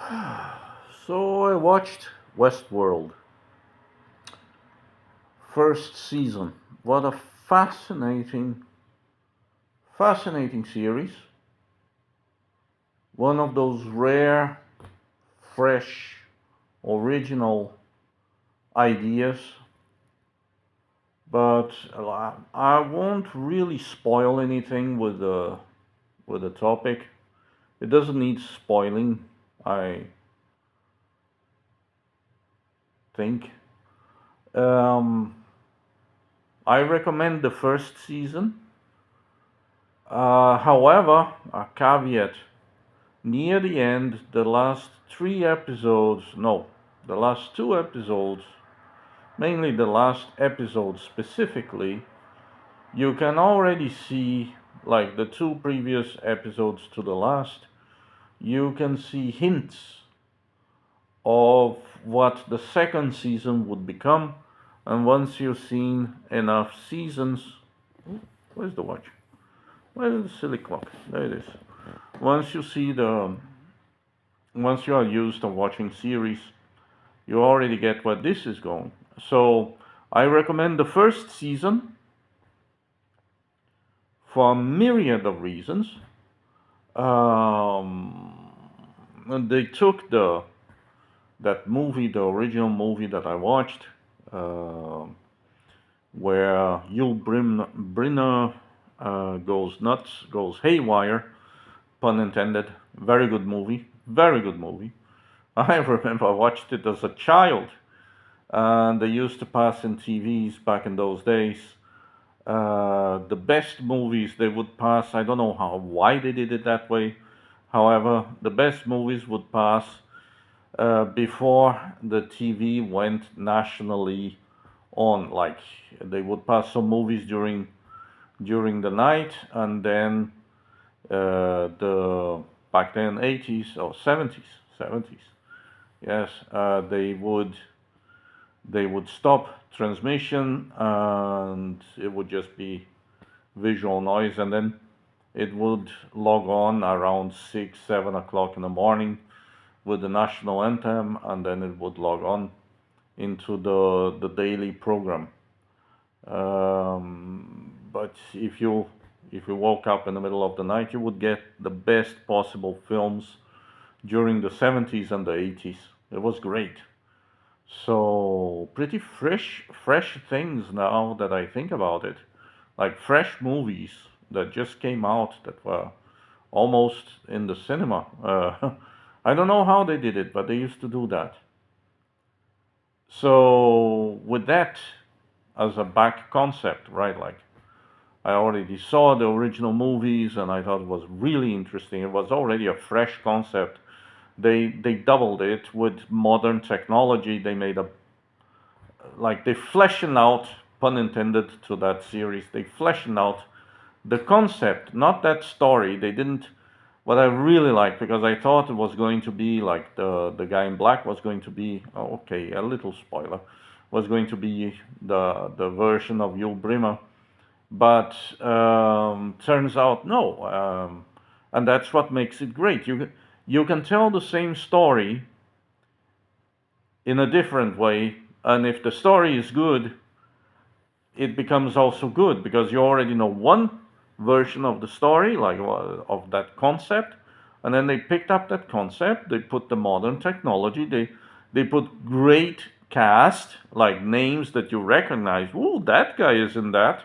So I watched Westworld, first season. What a fascinating series. One of those rare, fresh, original ideas. But I won't really spoil anything with the topic. It doesn't need spoiling, I think. Um, I recommend the first season. However, a caveat: near the end, the last three episodes, no, the last two episodes, mainly the last episode specifically, you can already see, like the two previous episodes to the last, you can see hints of what the second season would become. And once you've seen enough seasons, where's the watch? Where's the silly clock? There it is. Once you see the, once you are used to watching series, you already get where this is going. So I recommend the first season for a myriad of reasons. And they took the that movie, the original movie that I watched, uh, where Brynner goes nuts, goes haywire, pun intended. Very good movie. Very good movie. I remember I watched it as a child, and they used to pass in TVs back in those days. The best movies they would pass. I don't know why they did it that way. However, the best movies would pass before the TV went nationally on. Like they would pass some movies during the night, and then the back then 80s or 70s, yes, they would stop transmission, and it would just be visual noise, and then it would log on around 6, 7 o'clock in the morning with the national anthem, and then it would log on into the daily program. But if you woke up in the middle of the night, you would get the best possible films during the 70s and the 80s. It was great. So pretty fresh things now that I think about it, like fresh movies that just came out that were almost in the cinema. I don't know how they did it, but they used to do that. So with that as a back concept, right? Like I already saw the original movies, and I thought it was really interesting. It was already a fresh concept. They doubled it with modern technology. They made a, like, they fleshing out, pun intended, to that series. They fleshing out the concept, not that story. They didn't. What I really liked, because I thought it was going to be like the guy in black was going to be, oh, okay, a little spoiler, was going to be the version of Yul Brynner, but turns out no, and that's what makes it great. You can tell the same story in a different way, and if the story is good, it becomes also good because you already know one version of the story, like of that concept, and then they picked up that concept. They put the modern technology. They put great cast, like names that you recognize. Oh, that guy is in that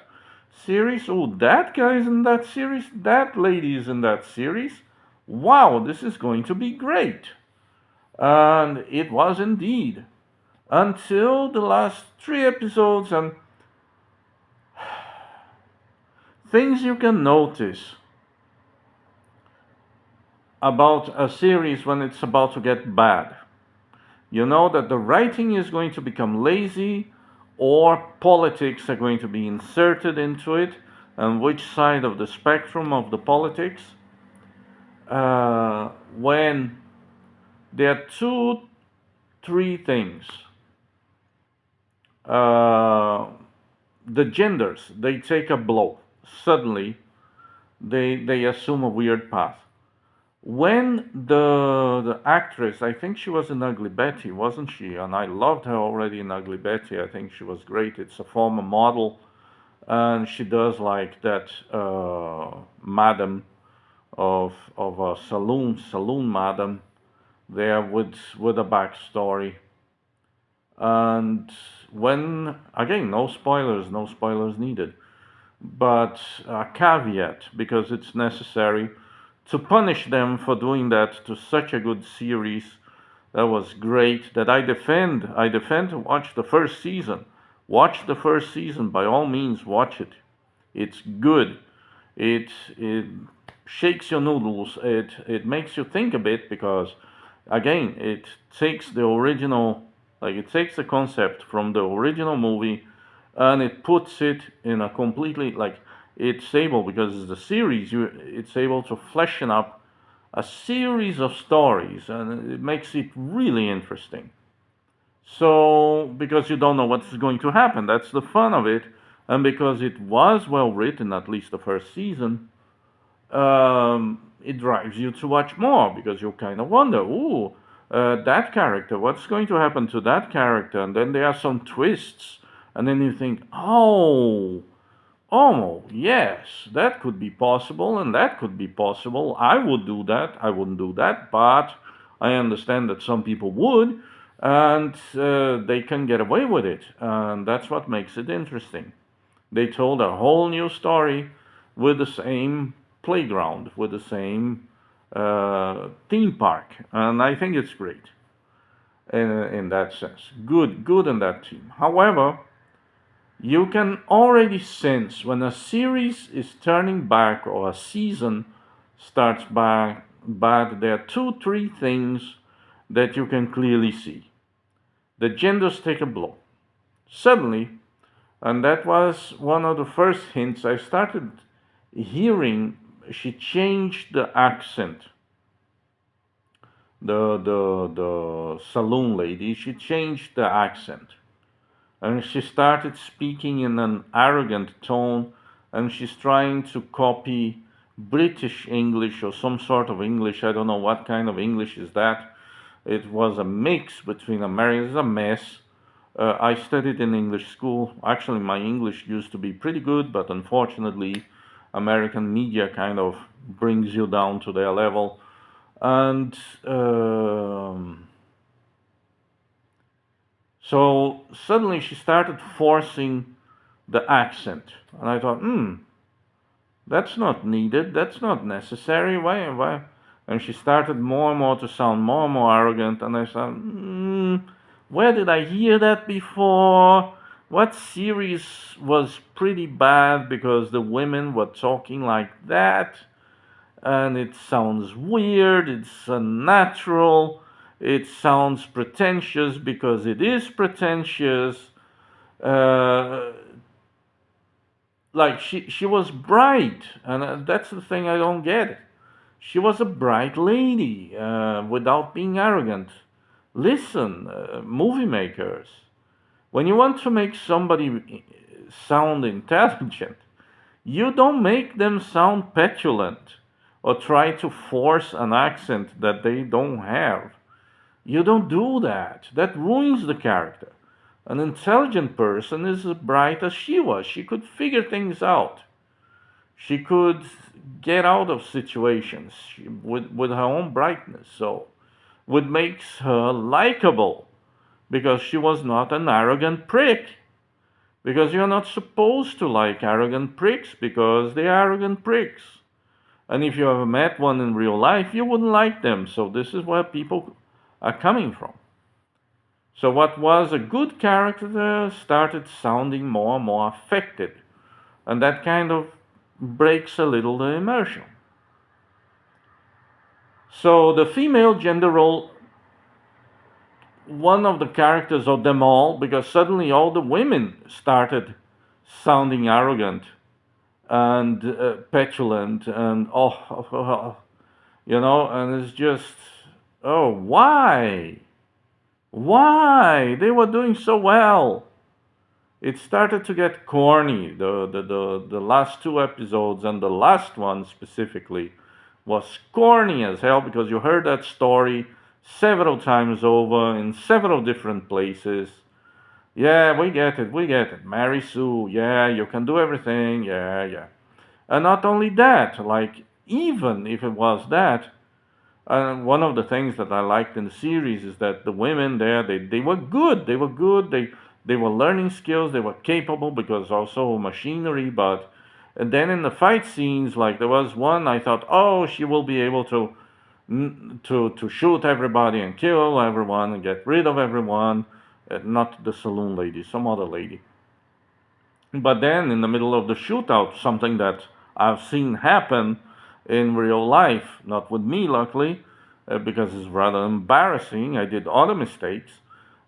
series. Oh, that guy is in that series. That lady is in that series. Wow, this is going to be great. And it was indeed, until the last three episodes. And things you can notice about a series when it's about to get bad. You know that the writing is going to become lazy, or politics are going to be inserted into it, and which side of the spectrum of the politics. When there are two, three things. Uh, the genders, they take a blow. Suddenly, they assume a weird path. When the actress, I think she was in Ugly Betty, wasn't she? And I loved her already in Ugly Betty. I think she was great. It's a former model, and she does like that madam of a saloon madam there with a backstory. And when again, no spoilers needed, but a caveat because it's necessary to punish them for doing that to such a good series that was great that I defend to watch the first season. Watch the first season, by all means watch it. It's good. It shakes your noodles. It makes you think a bit because again it takes the original, like it takes the concept from the original movie and it puts it in a completely, like, it's able, because it's a series, it's able to flesh up a series of stories and it makes it really interesting. So because you don't know what's going to happen, that's the fun of it. And because it was well written, at least the first season, it drives you to watch more because you kind of wonder, ooh, that character, what's going to happen to that character? And then there are some twists, and then you think, oh, yes, that could be possible, and that could be possible. I would do that. I wouldn't do that, but I understand that some people would, and they can get away with it, and that's what makes it interesting. They told a whole new story with the same playground, with the same theme park, and I think it's great in that sense. Good in that team. However, you can already sense when a series is turning back or a season starts back bad. There are two, three things that you can clearly see. The genders take a blow. Suddenly, and that was one of the first hints I started hearing, she changed the accent. The saloon lady, she changed the accent. And she started speaking in an arrogant tone, and she's trying to copy British English or some sort of English. I don't know what kind of English is that. It was a mix between American. It's a mess. I studied in English school. Actually, my English used to be pretty good, but unfortunately, American media kind of brings you down to their level. And so suddenly she started forcing the accent. And I thought, that's not needed. That's not necessary. Why? And she started more and more to sound more and more arrogant. And I thought, where did I hear that before? What series was pretty bad because the women were talking like that? And it sounds weird, it's unnatural, it sounds pretentious because it is pretentious. Uh, like she was bright, and that's the thing I don't get. She was a bright lady without being arrogant. Listen, movie makers, when you want to make somebody sound intelligent, you don't make them sound petulant or try to force an accent that they don't have. You don't do that. That ruins the character. An intelligent person is as bright as she was. She could figure things out. She could get out of situations with her own brightness. So, what makes her likable because she was not an arrogant prick. Because you're not supposed to like arrogant pricks because they're arrogant pricks. And if you ever met one in real life, you wouldn't like them. So this is where people are coming from. So what was a good character started sounding more and more affected. And that kind of breaks a little the immersion. So the female gender role, one of the characters of them all, because suddenly all the women started sounding arrogant and petulant and and it's just, oh, why they were doing so well. It started to get corny. The last two episodes and the last one specifically was corny as hell because you heard that story several times over in several different places. Yeah, we get it, we get it. Mary Sue, yeah, you can do everything, yeah, yeah. And not only that, like, even if it was that, one of the things that I liked in the series is that the women there, they were good. They were good. They were learning skills. They were capable because also machinery. But and then in the fight scenes, like there was one, I thought, oh, she will be able to to shoot everybody and kill everyone and get rid of everyone. Not the saloon lady, some other lady. But then in the middle of the shootout, something that I've seen happen in real life, not with me, luckily, because it's rather embarrassing. I did other mistakes.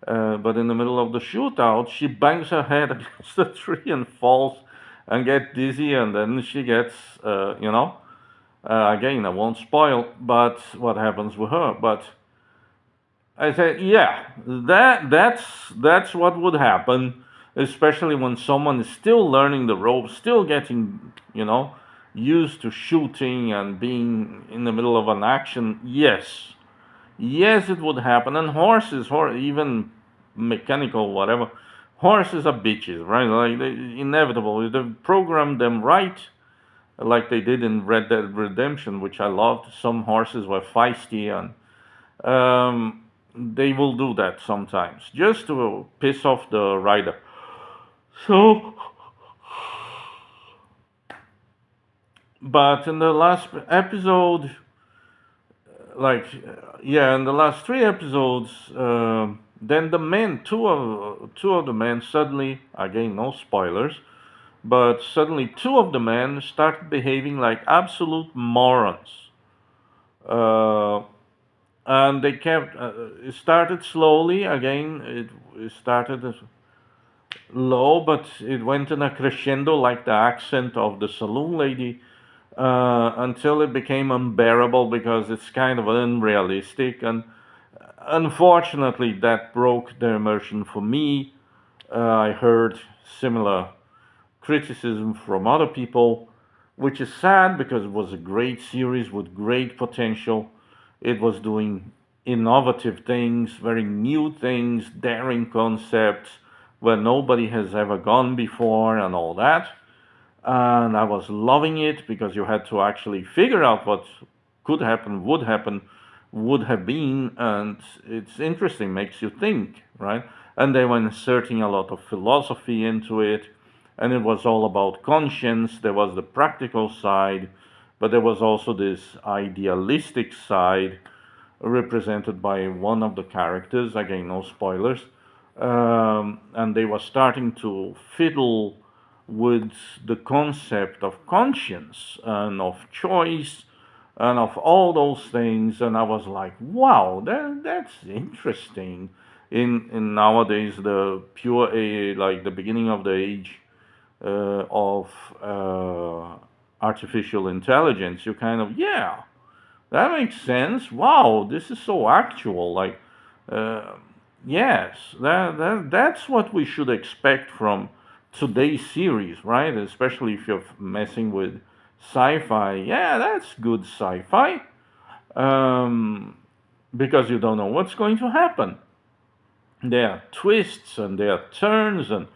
But in the middle of the shootout, she bangs her head against the tree and falls and gets dizzy, and then she gets, again, I won't spoil, but what happens with her. But I said, yeah, that's what would happen, especially when someone is still learning the ropes, still getting, used to shooting and being in the middle of an action. Yes, yes, it would happen. And horses, or even mechanical, whatever, horses are bitches, right? Like inevitable. If they program them right, like they did in Red Dead Redemption, which I loved. Some horses were feisty and they will do that sometimes just to piss off the rider. So, but in the last episode, like, yeah, in the last three episodes, then the men, two of the men suddenly, again, no spoilers, but suddenly two of the men started behaving like absolute morons. Uh, and they kept it started slowly again, it started low, but it went in a crescendo like the accent of the saloon lady, until it became unbearable because it's kind of unrealistic, and unfortunately that broke the immersion for me. I heard similar criticism from other people, which is sad because it was a great series with great potential. It was doing innovative things, very new things, daring concepts where nobody has ever gone before, and all that. And I was loving it because you had to actually figure out what could happen, would have been, and it's interesting, makes you think, right? And they were inserting a lot of philosophy into it, and it was all about conscience. There was the practical side, but there was also this idealistic side represented by one of the characters. Again, no spoilers. And they were starting to fiddle with the concept of conscience and of choice and of all those things. And I was like, wow, that's interesting. In nowadays, the pure like the beginning of the age of artificial intelligence, you kind of, yeah, that makes sense. Wow, this is so actual. Like, uh, yes, that's what we should expect from today's series, right? Especially if you're messing with sci-fi. Yeah, that's good sci-fi. Um, because you don't know what's going to happen. There are twists and there are turns, and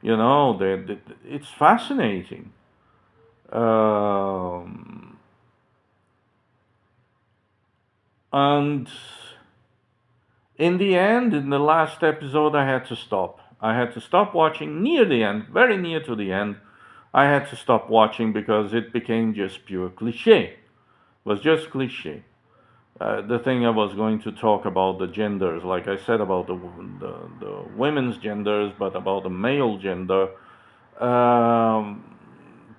it's fascinating. Um, and in the end, in the last episode, I had to stop. I had to stop watching near the end, very near to the end. I had to stop watching because it became just pure cliche. It was just cliche. The thing I was going to talk about the genders, like I said about the women's genders, but about the male gender. Um,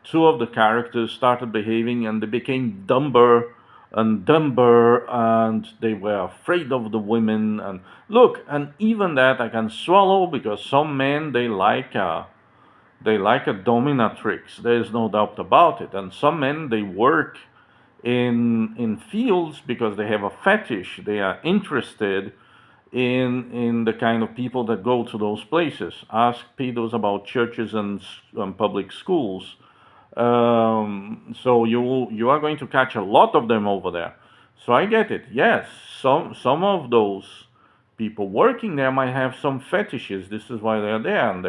Two of the characters started behaving and they became dumber and dumber, and they were afraid of the women. And look, and even that I can swallow because some men they like a dominatrix. There's no doubt about it. And some men they work in fields because they have a fetish. They are interested in the kind of people that go to those places. Ask pedos about churches and public schools. So you are going to catch a lot of them over there. So I get it. Yes, some of those people working there might have some fetishes. This is why they're there, and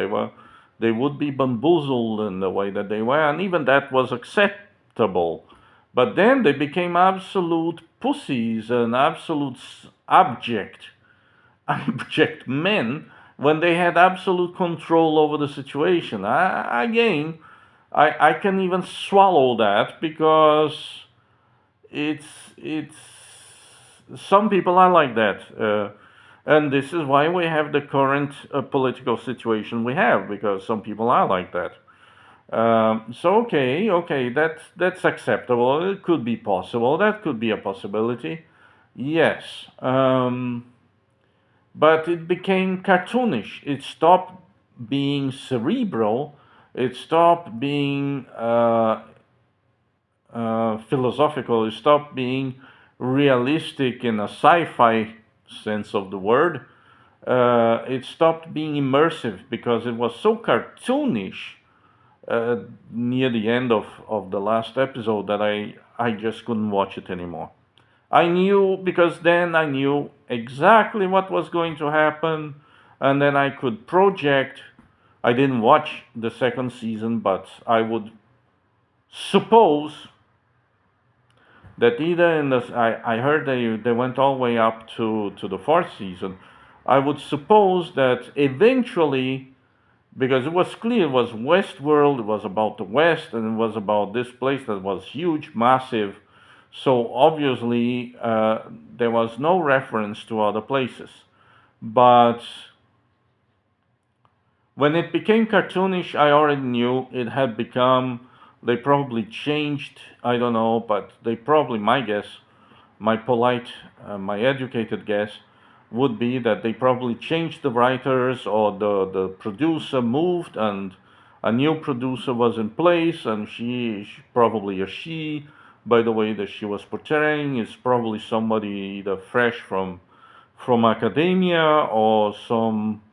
they would be bamboozled in the way that they were, and even that was acceptable. But then they became absolute pussies and absolute abject men when they had absolute control over the situation. Again, I can even swallow that because it's some people are like that, and this is why we have the current political situation we have, because some people are like that. So okay, that's acceptable. It could be possible. That could be a possibility. Yes. But it became cartoonish. It stopped being cerebral. It stopped being philosophical. It stopped being realistic in a sci-fi sense of the word. It stopped being immersive because it was so cartoonish uh, near the end of the last episode that I just couldn't watch it anymore. I knew, because then I knew exactly what was going to happen, and then I could project. I didn't watch the second season, but I would suppose that either in the I heard they went all the way up to the fourth season. I would suppose that eventually, because it was clear it was Westworld, it was about the West, and it was about this place that was huge, massive. So obviously, there was no reference to other places. But when it became cartoonish, I already knew it had become. They probably changed. I don't know, but they probably, my guess, my polite, my educated guess would be that they probably changed the writers, or the producer moved and a new producer was in place, and probably a she, by the way that she was portraying, is probably somebody either fresh from academia or some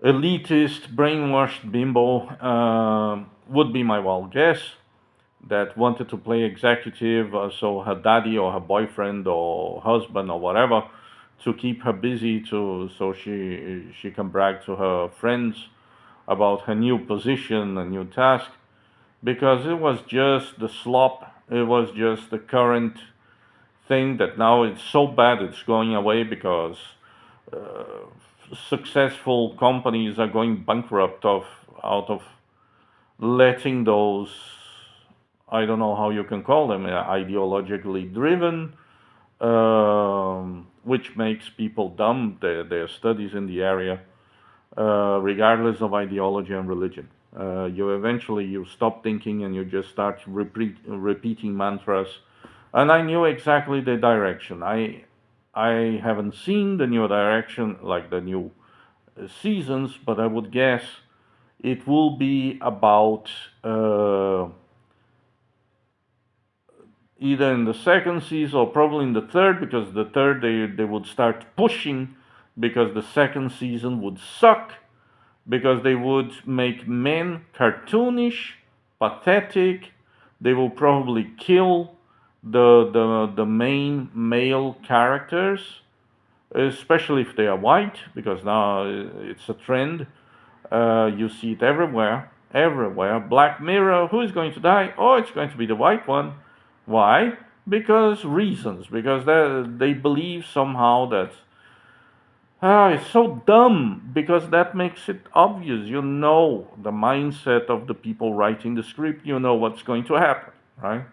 elitist, brainwashed bimbo, would be my wild guess, that wanted to play executive, so her daddy or her boyfriend or husband or whatever, to keep her busy, to so she can brag to her friends about her new position, a new task, because it was just the slop. It was just the current thing that now it's so bad it's going away, because successful companies are going bankrupt out of letting those, I don't know how you can call them, ideologically driven, which makes people dumb. Their studies in the area, regardless of ideology and religion. You eventually you stop thinking and you just start repeating mantras. And I knew exactly the direction. I haven't seen the new direction, like the new seasons, but I would guess it will be about either in the second season or probably in the third, because the third they would start pushing, because the second season would suck, because they would make men cartoonish, pathetic. They will probably kill the main male characters, especially if they are white, because now it's a trend. You see it everywhere, everywhere. Black Mirror, who is going to die? Oh, it's going to be the white one. Why? Because reasons. Because they believe somehow that, it's so dumb, because that makes it obvious. You know the mindset of the people writing the script. You know what's going to happen, right?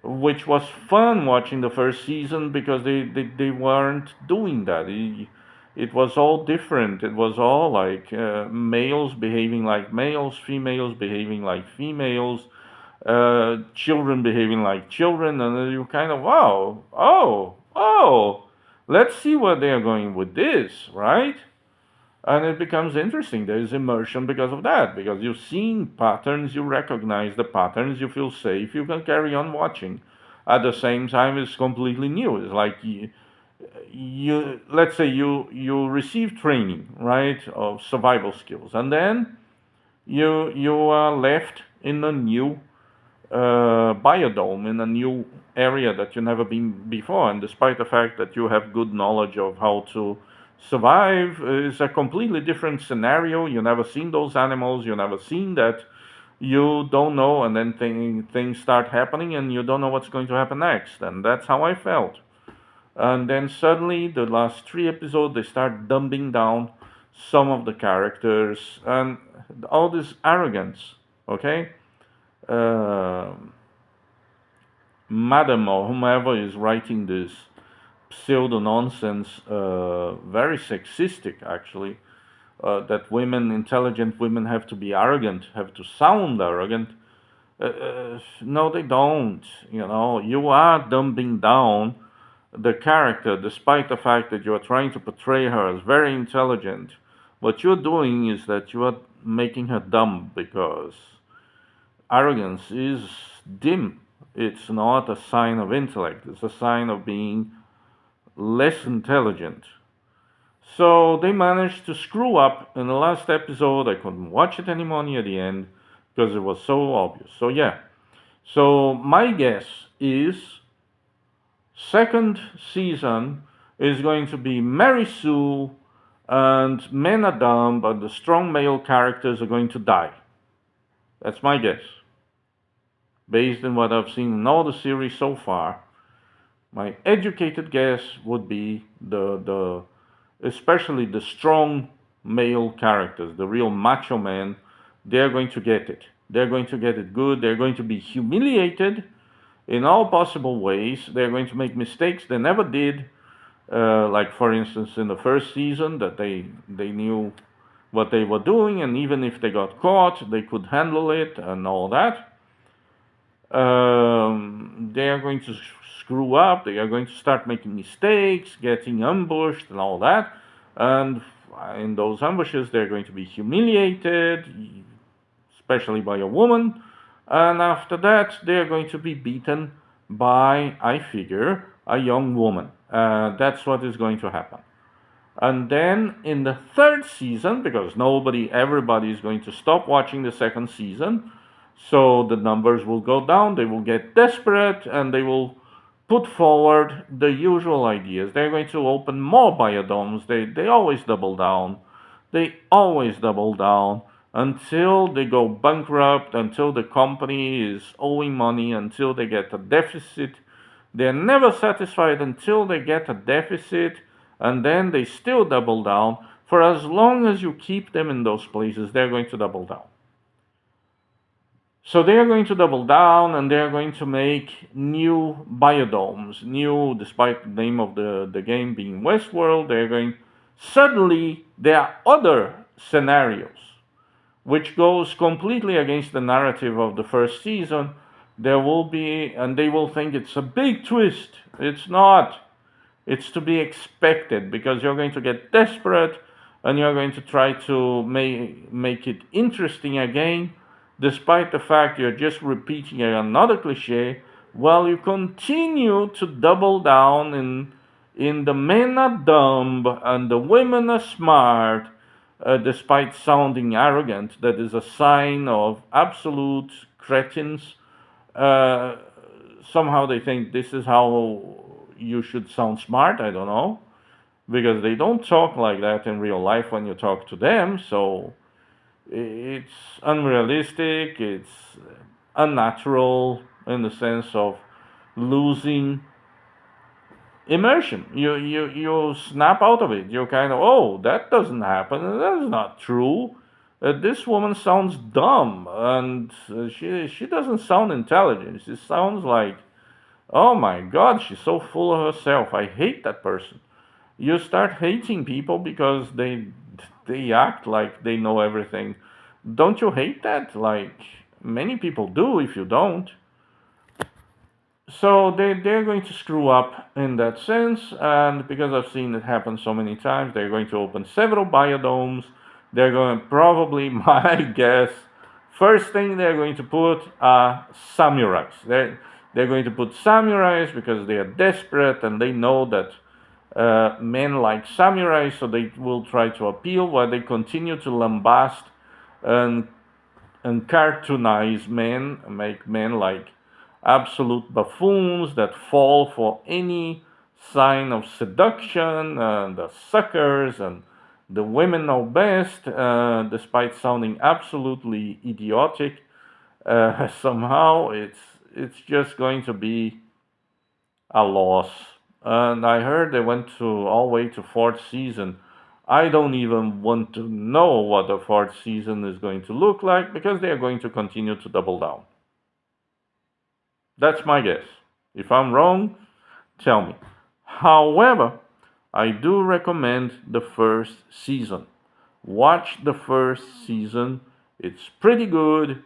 Which was fun watching the first season, because they weren't doing that. It was all different. It was all like males behaving like males, females behaving like females, children behaving like children, and then you kind of, wow, oh, let's see where they're going with this, right? And it becomes interesting. There is immersion because of that, because you've seen patterns, you recognize the patterns, you feel safe, you can carry on watching. At the same time, it's completely new. It's like you let's say you receive training, right, of survival skills, and then you are left in a new biodome, in a new area that you've never been before. And despite the fact that you have good knowledge of how to survive, is a completely different scenario. You never seen those animals. You never seen that. You don't know, and then things start happening, and you don't know what's going to happen next. And that's how I felt. And then suddenly, the last three episodes, they start dumbing down some of the characters and all this arrogance. Okay, uh, Madam or whomever is writing this pseudo nonsense, very sexistic actually. That women, intelligent women, have to be arrogant, have to sound arrogant. No, they don't. You know, you are dumbing down the character, despite the fact that you are trying to portray her as very intelligent. What you're doing is that you are making her dumb, because arrogance is dim. It's not a sign of intellect, it's a sign of being less intelligent. So they managed to screw up in the last episode. I couldn't watch it anymore near the end because it was so obvious. So, yeah. So, my guess is second season is going to be Mary Sue and men are dumb, but the strong male characters are going to die. That's my guess. Based on what I've seen in all the series so far, my educated guess would be the especially the strong male characters, the real macho men, they're going to get it. They're going to get it good. They're going to be humiliated in all possible ways. They're going to make mistakes they never did. Like for instance, in the first season, that they knew what they were doing, and even if they got caught, they could handle it and all that. They are going to screw up. They are going to start making mistakes, getting ambushed, and all that. And in those ambushes, they're going to be humiliated, especially by a woman. And after that, they're going to be beaten by, I figure, a young woman. That's what is going to happen. And then in the third season, because everybody is going to stop watching the second season, so the numbers will go down, they will get desperate, and they will put forward the usual ideas. They're going to open more biodomes. They always double down. They always double down until they go bankrupt, until the company is owing money, until they get a deficit. They're never satisfied until they get a deficit, and then they still double down. For as long as you keep them in those places, they're going to double down. So they are going to double down, and they're going to make new biodomes. New, despite the name of the game being Westworld, suddenly there are other scenarios, which goes completely against the narrative of the first season. There will be, and they will think it's a big twist. It's not. It's to be expected, because you're going to get desperate and you're going to try to make it interesting again, despite the fact you're just repeating another cliche, while you continue to double down in the men are dumb and the women are smart, despite sounding arrogant. That is a sign of absolute cretins. Uh, Somehow they think this is how you should sound smart. I don't know, because they don't talk like that in real life when you talk to them. So it's unrealistic, it's unnatural in the sense of losing immersion. You snap out of it. You're kind of, oh, that doesn't happen. That's not true. This woman sounds dumb, and she doesn't sound intelligent. She sounds like, oh my God, she's so full of herself. I hate that person. You start hating people because they act like they know everything. Don't you hate that? Like many people do. If you don't, so they're going to screw up in that sense, and because I've seen it happen so many times, they're going to open several biodomes. They're going to probably, my guess, first thing they're going to put are samurais. They're going to put samurais because they are desperate and they know that men like samurais, so they will try to appeal while they continue to lambast and and cartoonize men, make men like absolute buffoons that fall for any sign of seduction, the suckers, and the women know best, despite sounding absolutely idiotic. Somehow, it's just going to be a loss. And I heard they went to all the way to fourth season. I don't even want to know what the fourth season is going to look like because they are going to continue to double down. That's my guess. If I'm wrong, tell me. However, I do recommend the first season. Watch the first season. It's pretty good.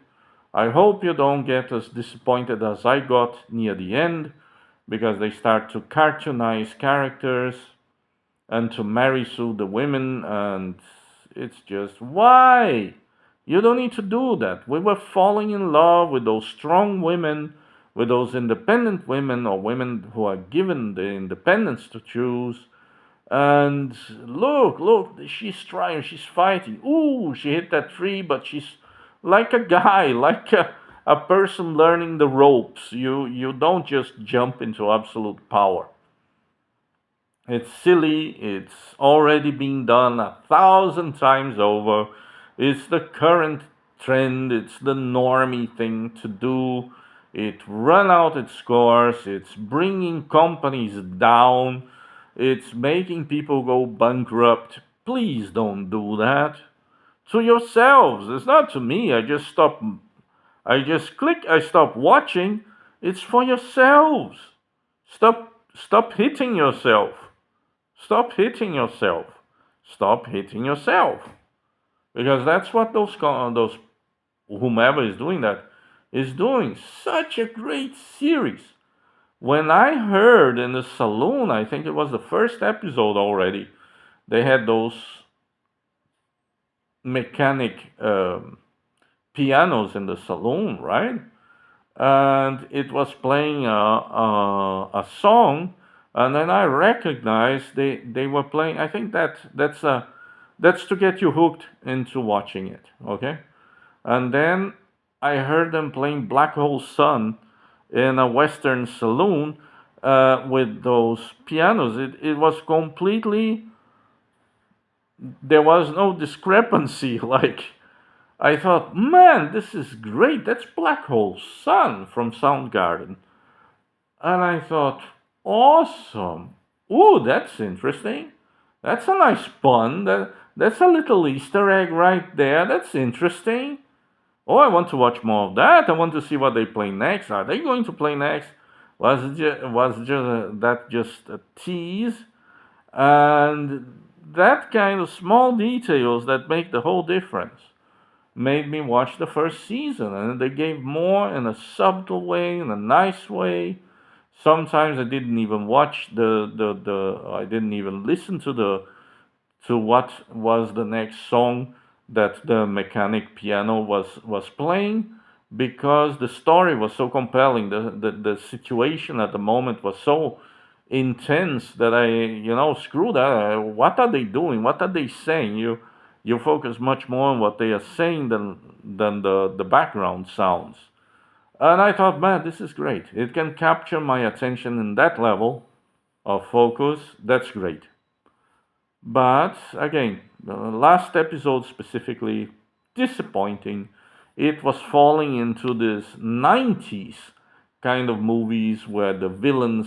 I hope you don't get as disappointed as I got near the end because they start to cartoonize characters and to marry sue the women, and it's just why? You don't need to do that. We were falling in love with those strong women, with those independent women or women who are given the independence to choose. And look, she's trying, she's fighting. Ooh, she hit that tree, but she's like a guy, like a person learning the ropes. You don't just jump into absolute power. It's silly. It's already been done 1,000 times over. It's the current trend. It's the normie thing to do. It run out its scores. It's bringing companies down. It's making people go bankrupt. Please don't do that to yourselves. It's not to me. I just stop. I just click. I stop watching. It's for yourselves. Stop hitting yourself. Stop hitting yourself. Stop hitting yourself. Because that's what those whomever is doing that is doing. Such a great series. When I heard in the saloon, I think it was the first episode already, they had those mechanic pianos in the saloon, right? And it was playing a song, and then I recognized they were playing. I think that's to get you hooked into watching it, okay? And then I heard them playing Black Hole Sun in a Western saloon with those pianos. It was completely, there was no discrepancy. Like, I thought, man, this is great. That's Black Hole Sun from Soundgarden. And I thought, awesome. Ooh, that's interesting. That's a nice pun. That's a little Easter egg right there. That's interesting. Oh, I want to watch more of that. I want to see what they play next. Are they going to play next? Was that just a tease? And that kind of small details that make the whole difference made me watch the first season, and they gave more in a subtle way, in a nice way. Sometimes I didn't even watch the I didn't even listen to what was the next song that the mechanic piano was playing because the story was so compelling. The situation at the moment was so intense that screw that. What are they doing? What are they saying? You focus much more on what they are saying than the background sounds. And I thought, man, this is great. It can capture my attention in that level of focus. That's great. But again, the last episode specifically, disappointing. It was falling into this 90s kind of movies where the villains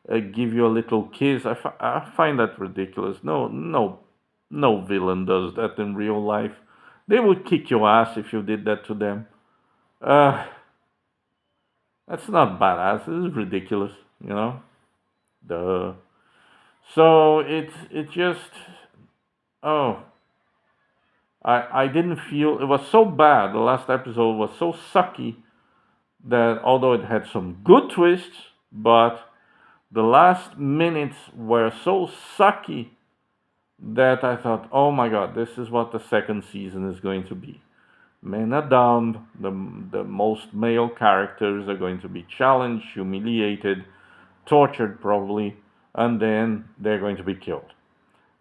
give you a little kiss. I find that ridiculous. No villain does that in real life. They would kick your ass if you did that to them. Uh, that's not badass. This is ridiculous, you know. The So it just, oh, I didn't feel it was so bad. The last episode was so sucky that although it had some good twists, but the last minutes were so sucky that I thought, oh my god, this is what the second season is going to be. Men are dumb. The most male characters are going to be challenged, humiliated, tortured probably, and then they're going to be killed.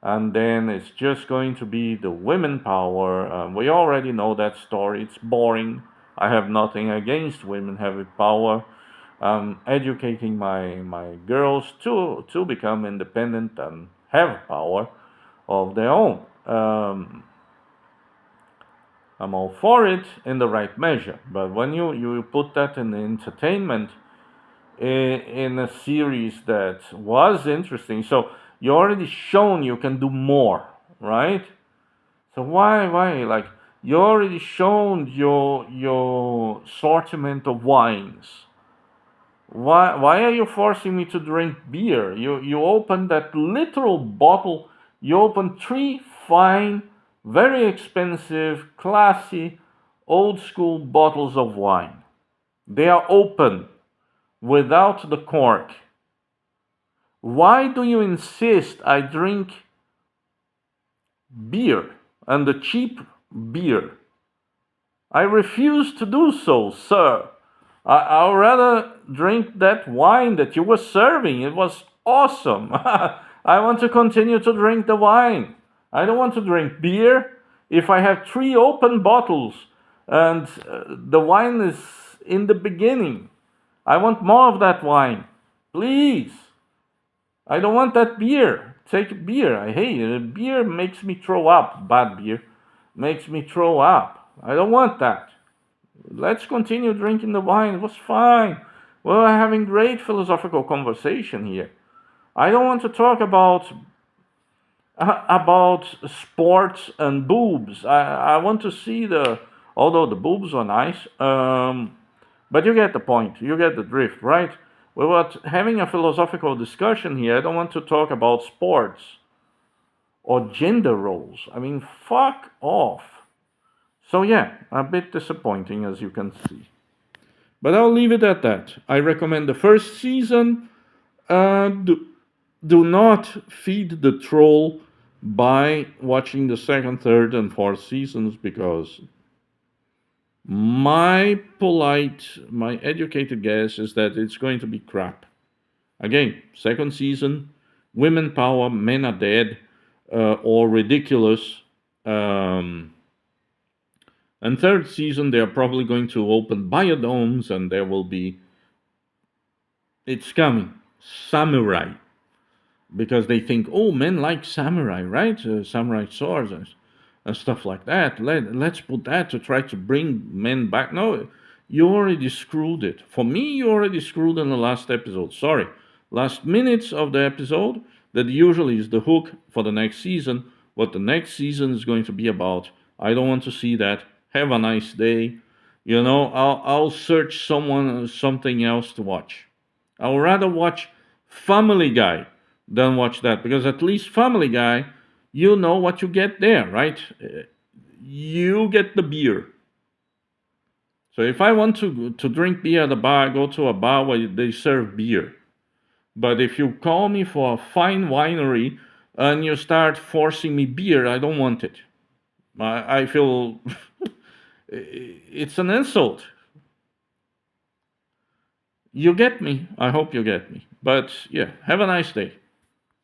and then it's just going to be the women power. We already know that story. It's boring. I have nothing against women having power. Educating my girls to become independent and have power of their own. I'm all for it in the right measure, but when you put that in the entertainment, in a series that was interesting. So you already shown you can do more, right? So why like you already shown your assortment of wines. Why are you forcing me to drink beer? You open that literal bottle. You open three fine, very expensive, classy, old school bottles of wine. They are open without the cork. Why do you insist I drink beer and the cheap beer? I refuse to do so, sir. I'll rather drink that wine that you were serving. It was awesome. I want to continue to drink the wine. I don't want to drink beer. If I have three open bottles and the wine is in the beginning, I want more of that wine. Please. I don't want that beer. Take beer. I hate it. Beer makes me throw up. Bad beer makes me throw up. I don't want that. Let's continue drinking the wine. It was fine. We're having great philosophical conversation here. I don't want to talk about sports and boobs. I want to see although the boobs are nice. But you get the point. You get the drift, right? We were having a philosophical discussion here. I don't want to talk about sports or gender roles. I mean, fuck off. So yeah, a bit disappointing as you can see. But I'll leave it at that. I recommend the first season. Do not feed the troll by watching the second, third, and fourth seasons because my educated guess is that it's going to be crap. Again, second season, women power, men are dead, or ridiculous. Um, and third season, they are probably going to open biodomes, and there will be. It's coming. Samurai. Because they think, oh, men like samurai, right? Samurai swords and stuff like that. Let's put that to try to bring men back. No, you already screwed it. For me, you already screwed in the last episode. Sorry. Last minutes of the episode, that usually is the hook for the next season. What the next season is going to be about. I don't want to see that. Have a nice day. I'll search something else to watch. I would rather watch Family Guy than watch that because at least Family Guy, you know what you get there, right? You get the beer. So if I want to drink beer at a bar, I go to a bar where they serve beer. But if you call me for a fine winery and you start forcing me beer, I don't want it. I feel it's an insult. You get me. I hope you get me. But yeah, have a nice day.